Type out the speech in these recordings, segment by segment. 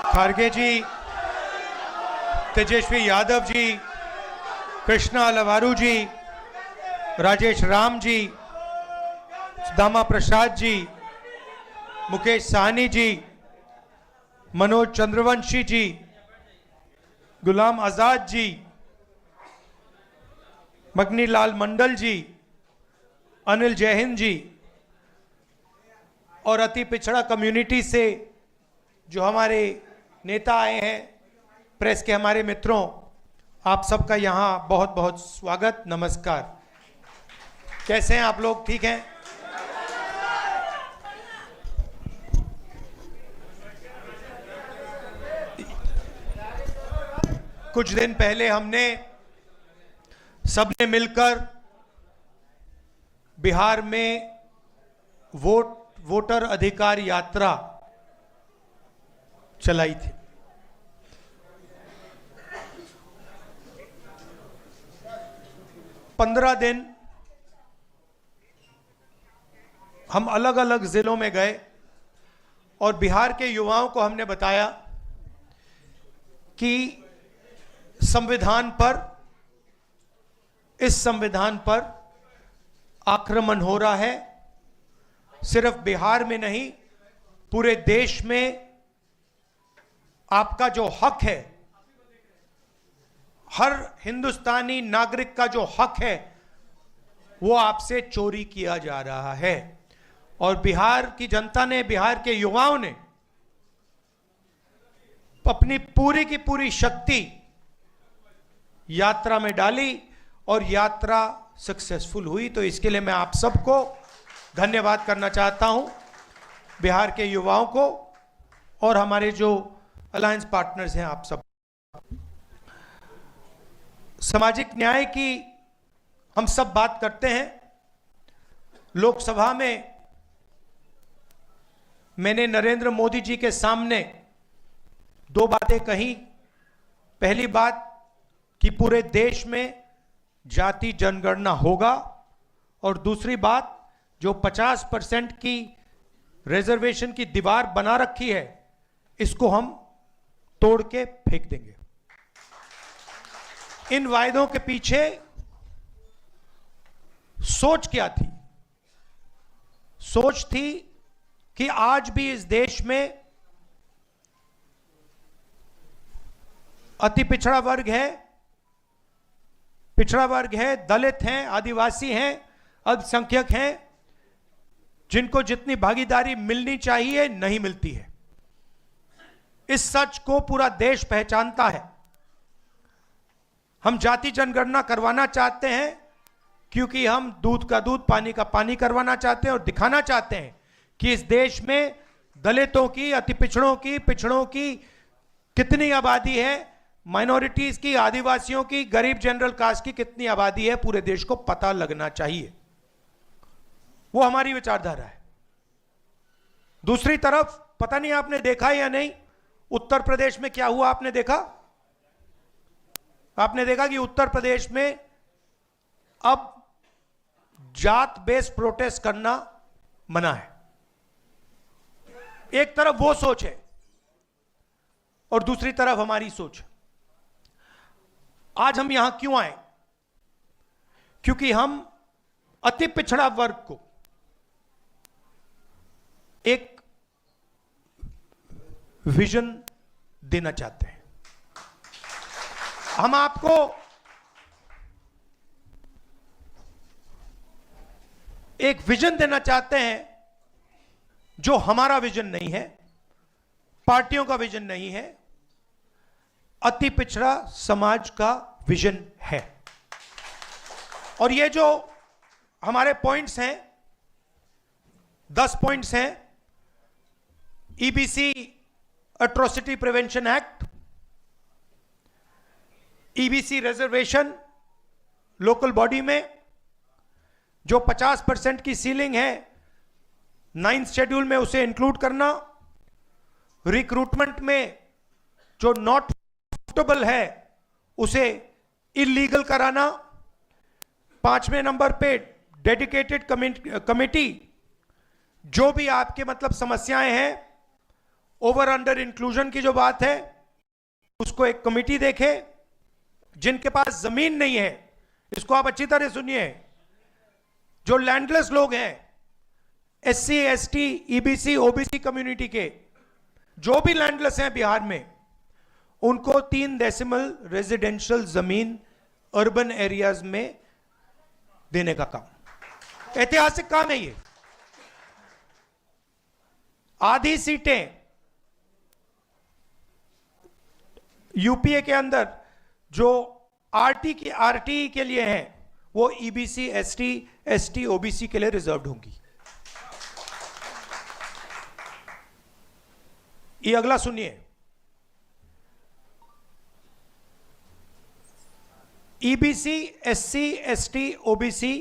खारगे जी, तेजस्वी यादव जी, कृष्णा अलवारू जी, राजेश राम जी, दामा प्रसाद जी, मुकेश साहनी जी, मनोज चंद्रवंशी जी, गुलाम आजाद जी, मगनी लाल मंडल जी, अनिल जयहिंद जी और अति पिछड़ा कम्युनिटी से जो हमारे नेता आए हैं, प्रेस के हमारे मित्रों, आप सबका यहाँ बहुत बहुत स्वागत, नमस्कार। कैसे हैं आप लोग? ठीक हैं? कुछ दिन पहले हमने सबने मिलकर बिहार में वोटर अधिकार यात्रा चलाई थी। पंद्रह दिन हम अलग अलग जिलों में गए और बिहार के युवाओं को हमने बताया कि इस संविधान पर आक्रमण हो रहा है। सिर्फ बिहार में नहीं, पूरे देश में आपका जो हक है, हर हिंदुस्तानी नागरिक का जो हक है, वो आपसे चोरी किया जा रहा है। और बिहार की जनता ने, बिहार के युवाओं ने अपनी पूरी की पूरी शक्ति यात्रा में डाली और यात्रा सक्सेसफुल हुई। तो इसके लिए मैं आप सबको धन्यवाद करना चाहता हूं, बिहार के युवाओं को और हमारे जो अलायंस पार्टनर्स हैं, आप सब। सामाजिक न्याय की हम सब बात करते हैं। लोकसभा में मैंने नरेंद्र मोदी जी के सामने दो बातें कही। पहली बात कि पूरे देश में जाति जनगणना होगा, और दूसरी बात जो 50% की रिजर्वेशन की दीवार बना रखी है, इसको हम तोड़ के फेंक देंगे। इन वायदों के पीछे सोच क्या थी? सोच थी कि आज भी इस देश में अति पिछड़ा वर्ग है, दलित हैं, आदिवासी हैं, अल्पसंख्यक हैं, जिनको जितनी भागीदारी मिलनी चाहिए नहीं मिलती है। इस सच को पूरा देश पहचानता है। हम जाति जनगणना करवाना चाहते हैं क्योंकि हम दूध का दूध, पानी का पानी करवाना चाहते हैं और दिखाना चाहते हैं कि इस देश में दलितों की, अति पिछड़ों की कितनी आबादी है, माइनॉरिटीज की, आदिवासियों की, गरीब जनरल कास्ट की कितनी आबादी है, पूरे देश को पता लगना चाहिए। वो हमारी विचारधारा है। दूसरी तरफ, पता नहीं आपने देखा या नहीं, उत्तर प्रदेश में क्या हुआ? आपने देखा कि उत्तर प्रदेश में अब जात बेस्ड प्रोटेस्ट करना मना है। एक तरफ वो सोच है और दूसरी तरफ हमारी सोच है। आज हम यहां क्यों आए? क्योंकि हम अति पिछड़ा वर्ग को एक विजन देना चाहते हैं। हम आपको एक विजन देना चाहते हैं जो हमारा विजन नहीं है, पार्टियों का विजन नहीं है, अति पिछड़ा समाज का विजन है। और ये जो हमारे पॉइंट्स हैं, 10 पॉइंट्स हैं। EBC atrocity prevention act, EBC reservation local body में जो 50% की सीलिंग है, 9th शेड्यूल में उसे इंक्लूड करना, रिक्रूटमेंट में जो नॉट सूटेबल है उसे इलीगल कराना, 5वें नंबर पे डेडिकेटेड कमेटी, जो भी आपके मतलब समस्याएं हैं ओवर अंडर इंक्लूजन की जो बात है उसको एक कमिटी देखे। जिनके पास जमीन नहीं है, इसको आप अच्छी तरह सुनिए, जो लैंडलेस लोग हैं, SC, ST, EBC, OBC community के जो भी लैंडलेस हैं बिहार में, उनको 3 डेसिमल रेजिडेंशियल जमीन अर्बन एरियाज में देने का काम, ऐतिहासिक काम है ये। आधी सीटें यूपीए के अंदर जो आरटी के लिए हैं, वो ईबीसी, एसटी, एसटी, ओबीसी के लिए रिजर्व्ड होंगी। ये अगला सुनिए, ईबीसी, एससी, एसटी, ओबीसी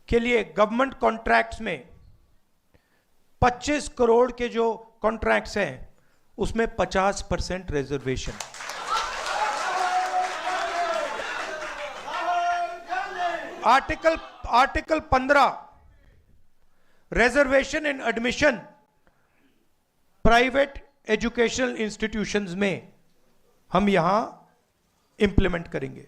के लिए गवर्नमेंट कॉन्ट्रैक्ट्स में 25 करोड़ के जो कॉन्ट्रैक्ट्स हैं उसमें 50% रिजर्वेशन। आर्टिकल 15 रिजर्वेशन इन एडमिशन प्राइवेट एजुकेशनल इंस्टीट्यूशंस में हम यहां इंप्लीमेंट करेंगे।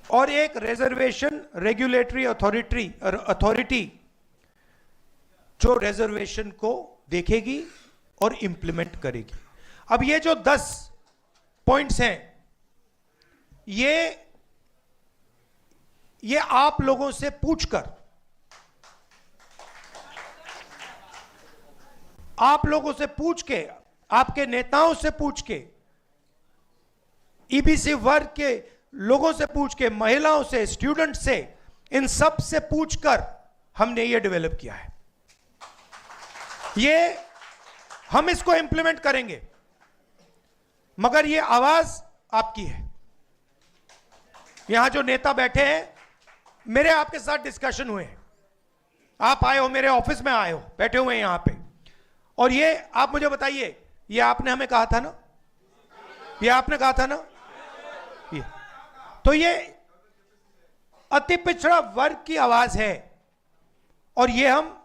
और एक रिजर्वेशन रेगुलेटरी अथॉरिटी जो रिजर्वेशन को देखेगी और इंप्लीमेंट करेगी। अब ये जो 10 पॉइंट्स हैं, ये आप लोगों से पूछकर, आप लोगों से पूछ के, आपके नेताओं से पूछ के, ईबीसी वर्ग के लोगों से पूछ के, महिलाओं से, स्टूडेंट से, इन सब से पूछकर हमने ये डेवलप किया है। ये हम इसको इंप्लीमेंट करेंगे, मगर ये आवाज आपकी है। यहां जो नेता बैठे हैं, मेरे आपके साथ डिस्कशन हुए हैं, आप आए हो, मेरे ऑफिस में आए हो, बैठे हुए हैं यहां पे, और ये आप मुझे बताइए, ये आपने हमें कहा था ना, ये आपने कहा था ना, ये तो ये अति पिछड़ा वर्ग की आवाज है और ये हम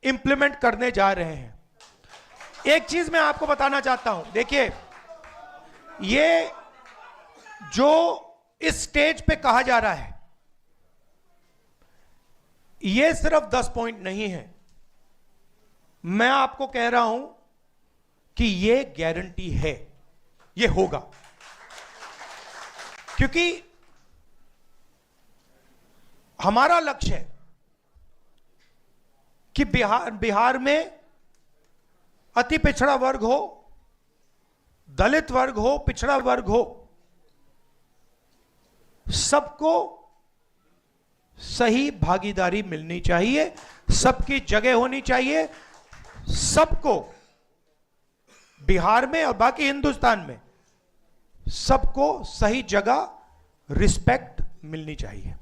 इंप्लीमेंट करने जा रहे हैं। एक चीज मैं आपको बताना चाहता हूं, देखिए, ये जो इस स्टेज पे कहा जा रहा है, ये सिर्फ 10 पॉइंट नहीं है। मैं आपको कह रहा हूं कि ये गारंटी है, ये होगा, क्योंकि हमारा लक्ष्य है कि बिहार में अति पिछड़ा वर्ग हो, दलित वर्ग हो, पिछड़ा वर्ग हो, सबको सही भागीदारी मिलनी चाहिए, सबकी जगह होनी चाहिए, सबको बिहार में और बाकी हिंदुस्तान में सबको सही जगह, रिस्पेक्ट मिलनी चाहिए।